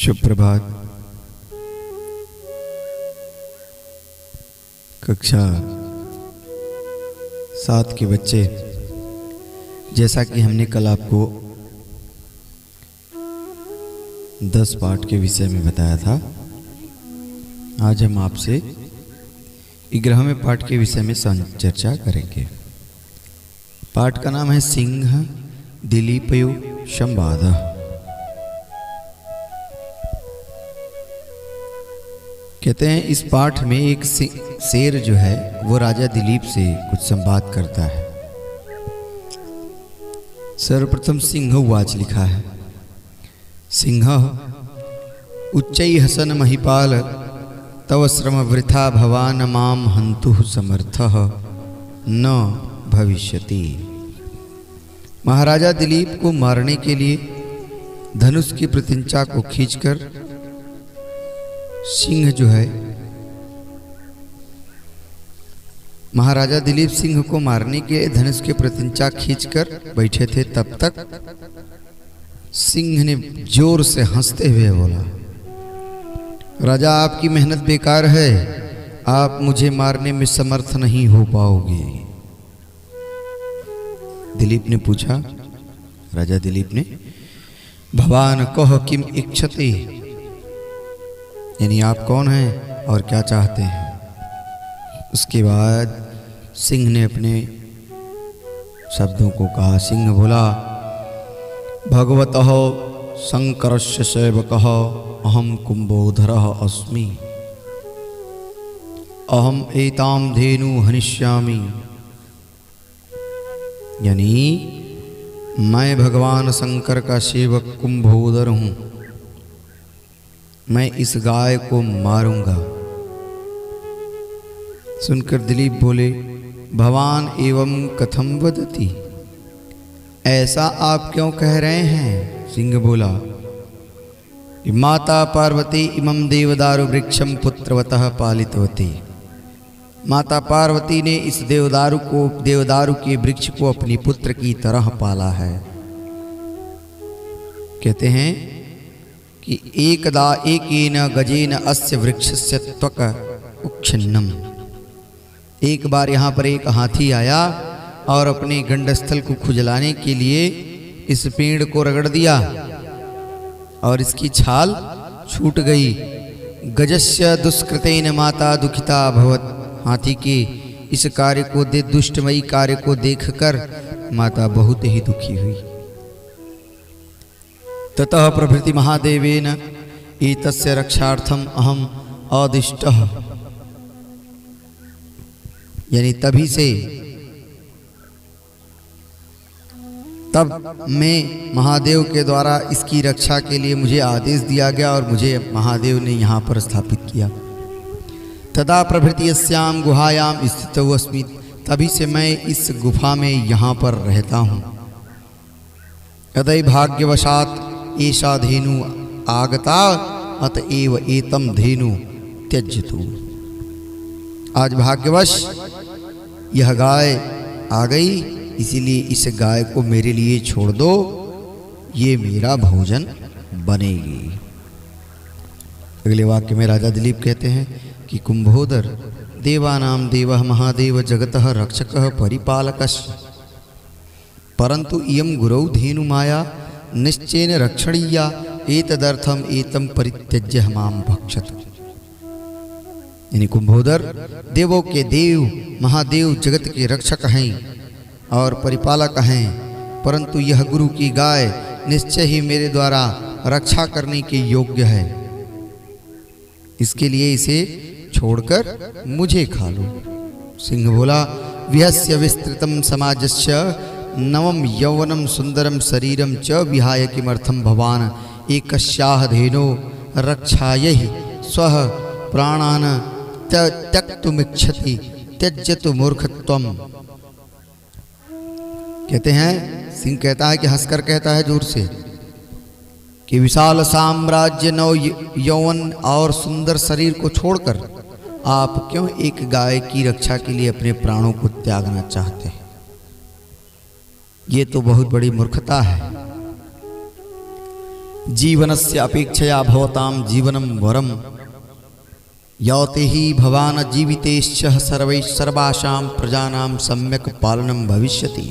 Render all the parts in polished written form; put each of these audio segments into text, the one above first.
शुभ प्रभात। कक्षा 7 के बच्चे, जैसा कि हमने कल आपको 10 पाठ के विषय में बताया था, आज हम आपसे 11वें पाठ के विषय में चर्चा करेंगे। पाठ का नाम है सिंह दिलीपयो संवादः। कहते हैं इस पाठ में एक शेर जो है वो राजा दिलीप से कुछ संवाद करता है। सर्वप्रथम सिंह उवाच लिखा है। सिंह उच्चै हसन महिपाल तव श्रम वृथा भवान माम हंतुः समर्थः न भविष्यति। महाराजा दिलीप को मारने के लिए धनुष की प्रत्यंचा को खींचकर सिंह जो है, महाराजा दिलीप सिंह को मारने के धनुष के प्रत्यंचा खींचकर बैठे थे। तब तक सिंह ने जोर से हंसते हुए बोला, राजा आपकी मेहनत बेकार है, आप मुझे मारने में समर्थ नहीं हो पाओगे। दिलीप ने पूछा, राजा दिलीप ने, भवान कह किम इच्छति, यानी आप कौन हैं और क्या चाहते हैं। उसके बाद सिंह ने अपने शब्दों को कहा। सिंह बोला, भगवतः शंकरस्य सेवकः अहम कुंभोधरः अस्मि, अहम एताम धेनु हनिष्यामि। यानी मैं भगवान शंकर का सेवक कुंभोदर हूं, मैं इस गाय को मारूंगा। सुनकर दिलीप बोले, भवान एवं कथम वदति, ऐसा आप क्यों कह रहे हैं। सिंह बोला, माता पार्वती इमं देवदारु वृक्षम पुत्रवतः पालितवती। माता पार्वती ने इस देवदारु के वृक्ष को अपनी पुत्र की तरह पाला है। कहते हैं कि एकदा एकेन गजेन अस्य वृक्षस्य त्वक उच्छिन्नम। एक बार यहाँ पर एक हाथी आया और अपने गंडस्थल को खुजलाने के लिए इस पेड़ को रगड़ दिया और इसकी छाल छूट गई। गजस्य दुष्कृतेन माता दुखिता अभवत्। हाथी के इस कार्य को दुष्टमयी कार्य को देखकर माता बहुत ही दुखी हुई। ततः प्रभृति महादेवेन एतस्य रक्षार्थम अहम आदिष्टः। यानी तभी से तब मैं महादेव के द्वारा इसकी रक्षा के लिए मुझे आदेश दिया गया और मुझे महादेव ने यहाँ पर स्थापित किया। तदा प्रभृति यस्याम गुहायाम स्थितौ अस्मि। तभी से मैं इस गुफा में यहाँ पर रहता हूँ। यदि भाग्यवशात ऐसा धेनु आगता अतएव एतम धेनु त्यज्यतु। आज भाग्यवश यह गाय आ गई, इसीलिए इस गाय को मेरे लिए छोड़ दो, ये मेरा भोजन बनेगी। अगले वाक्य में राजा दिलीप कहते हैं कि कुंभोदर देवानाम देवः महादेव जगतः रक्षकः परिपालकश्च, परंतु इयं गुरौ धेनु माया निश्चयेन रक्षणीया एतदर्थम एतम परित्यज्य माम भक्षत। यानी कुंभोदर देवों के देव महादेव जगत के रक्षक हैं और परिपालक हैं, परंतु यह गुरु की गाय निश्चय ही मेरे द्वारा रक्षा करने के योग्य है, इसके लिए इसे छोड़कर मुझे खा लो। सिंह बोला, विहस्य विस्तृतम समाजस्य नवम यौवनम सुंदरम शरीरम च विहाय किमर्थम भवान एकस्याः धेनो रक्षायै स्वः प्राणान् त्यक्तुमिच्छति त्यज्यतु मूर्खत्वम। कहते हैं, सिंह कहता है कि हंसकर कहता है जोर से कि विशाल साम्राज्य नव यौवन और सुंदर शरीर को छोड़कर आप क्यों एक गाय की रक्षा के लिए अपने प्राणों को त्यागना चाहते हैं। ये तो बहुत बड़ी मूर्खता है। जीवनस्य अपेक्षया भवतां जीवनं वरम यौते ही भवान जीवितेश्च सर्वासां प्रजानां सम्यक पालनम भविष्यति।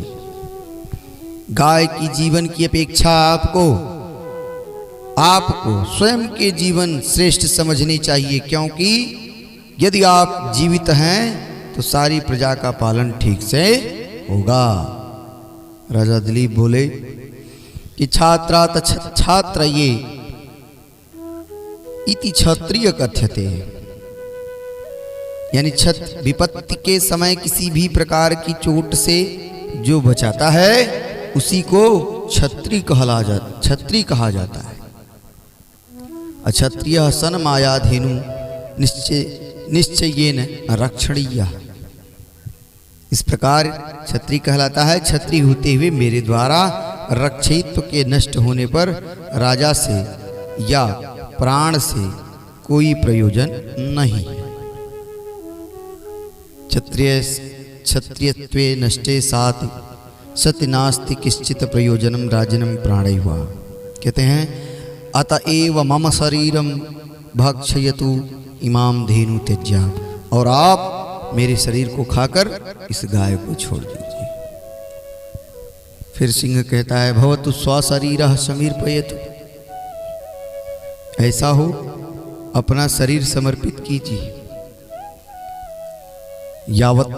गाय की जीवन की अपेक्षा आपको स्वयं के जीवन श्रेष्ठ समझनी चाहिए, क्योंकि यदि आप जीवित हैं तो सारी प्रजा का पालन ठीक से होगा। राजा दिलीप बोले कि छात्रात छात्रये इति क्षत्रिय कथ्यते, यानी विपत्ति के समय किसी भी प्रकार की चोट से जो बचाता है उसी को क्षत्रिय कहा जाता है। अक्षत्रिय सन मायाधेनु निश्चयेन रक्षणीय, इस प्रकार क्षत्रिय कहलाता है क्षत्रिय होते हुए मेरे द्वारा रक्षित्व के नष्ट होने पर राजा से या प्राण से कोई प्रयोजन नहीं। क्षत्रियत्वे नष्टे साथ सति नास्ति किश्चित प्रयोजनम राजनम प्राणैव। कहते हैं अतएव मम शरीरम भक्षयतु इमाम धेनु त्यज्या, और आप मेरे शरीर को खाकर इस गाय को छोड़ दीजिए। फिर सिंह कहता है भवतु स्वशरीरः समर्पयतु, ऐसा हो अपना शरीर समर्पित कीजिए। यावत्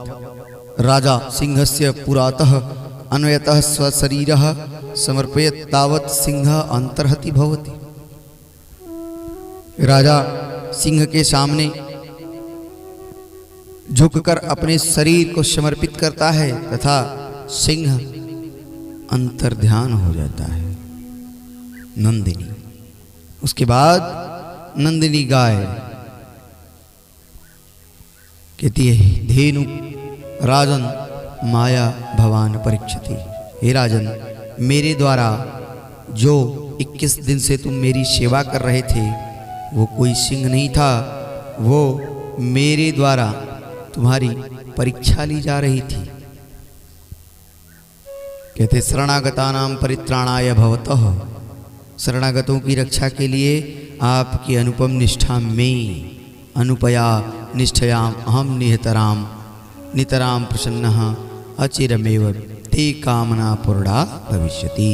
राजा सिंहस्य पुरातः अन्वयतः स्वशरीरः समर्पयत तावत् सिंह अंतर्हति भवति। राजा सिंह के सामने झुककर अपने शरीर को समर्पित करता है तथा सिंह अंतर्ध्यान हो जाता है। नंदिनी, उसके बाद नंदिनी गाय कहती है धेनु राजन माया भवान परीक्षति, हे राजन मेरे द्वारा जो 21 दिन से तुम मेरी सेवा कर रहे थे वो कोई सिंह नहीं था, वो मेरे द्वारा तुम्हारी परीक्षा ली जा रही थी। कहते शरणागतानां परित्राणाय भवतः, शरणागतों की रक्षा के लिए आपकी अनुपम निष्ठा में अनुपया निष्ठयाम अहम नितराम प्रसन्नः अचिरमेव ते कामना पूर्णा भविष्यति।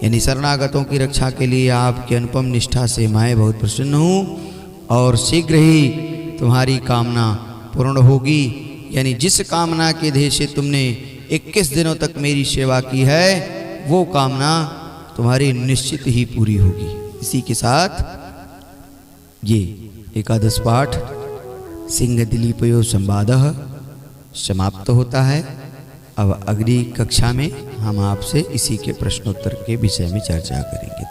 यानी शरणागतों की रक्षा के लिए आपकी अनुपम निष्ठा से मैं बहुत प्रसन्न हूँ और शीघ्र ही तुम्हारी कामना पूर्ण होगी। यानी जिस कामना के ध्येय से तुमने 21 दिनों तक मेरी सेवा की है वो कामना तुम्हारी निश्चित ही पूरी होगी। इसी के साथ ये एकादश पाठ सिंह दिलीपयो संवादः समाप्त होता है। अब अगली कक्षा में हम आपसे इसी के प्रश्नोत्तर के विषय में चर्चा करेंगे।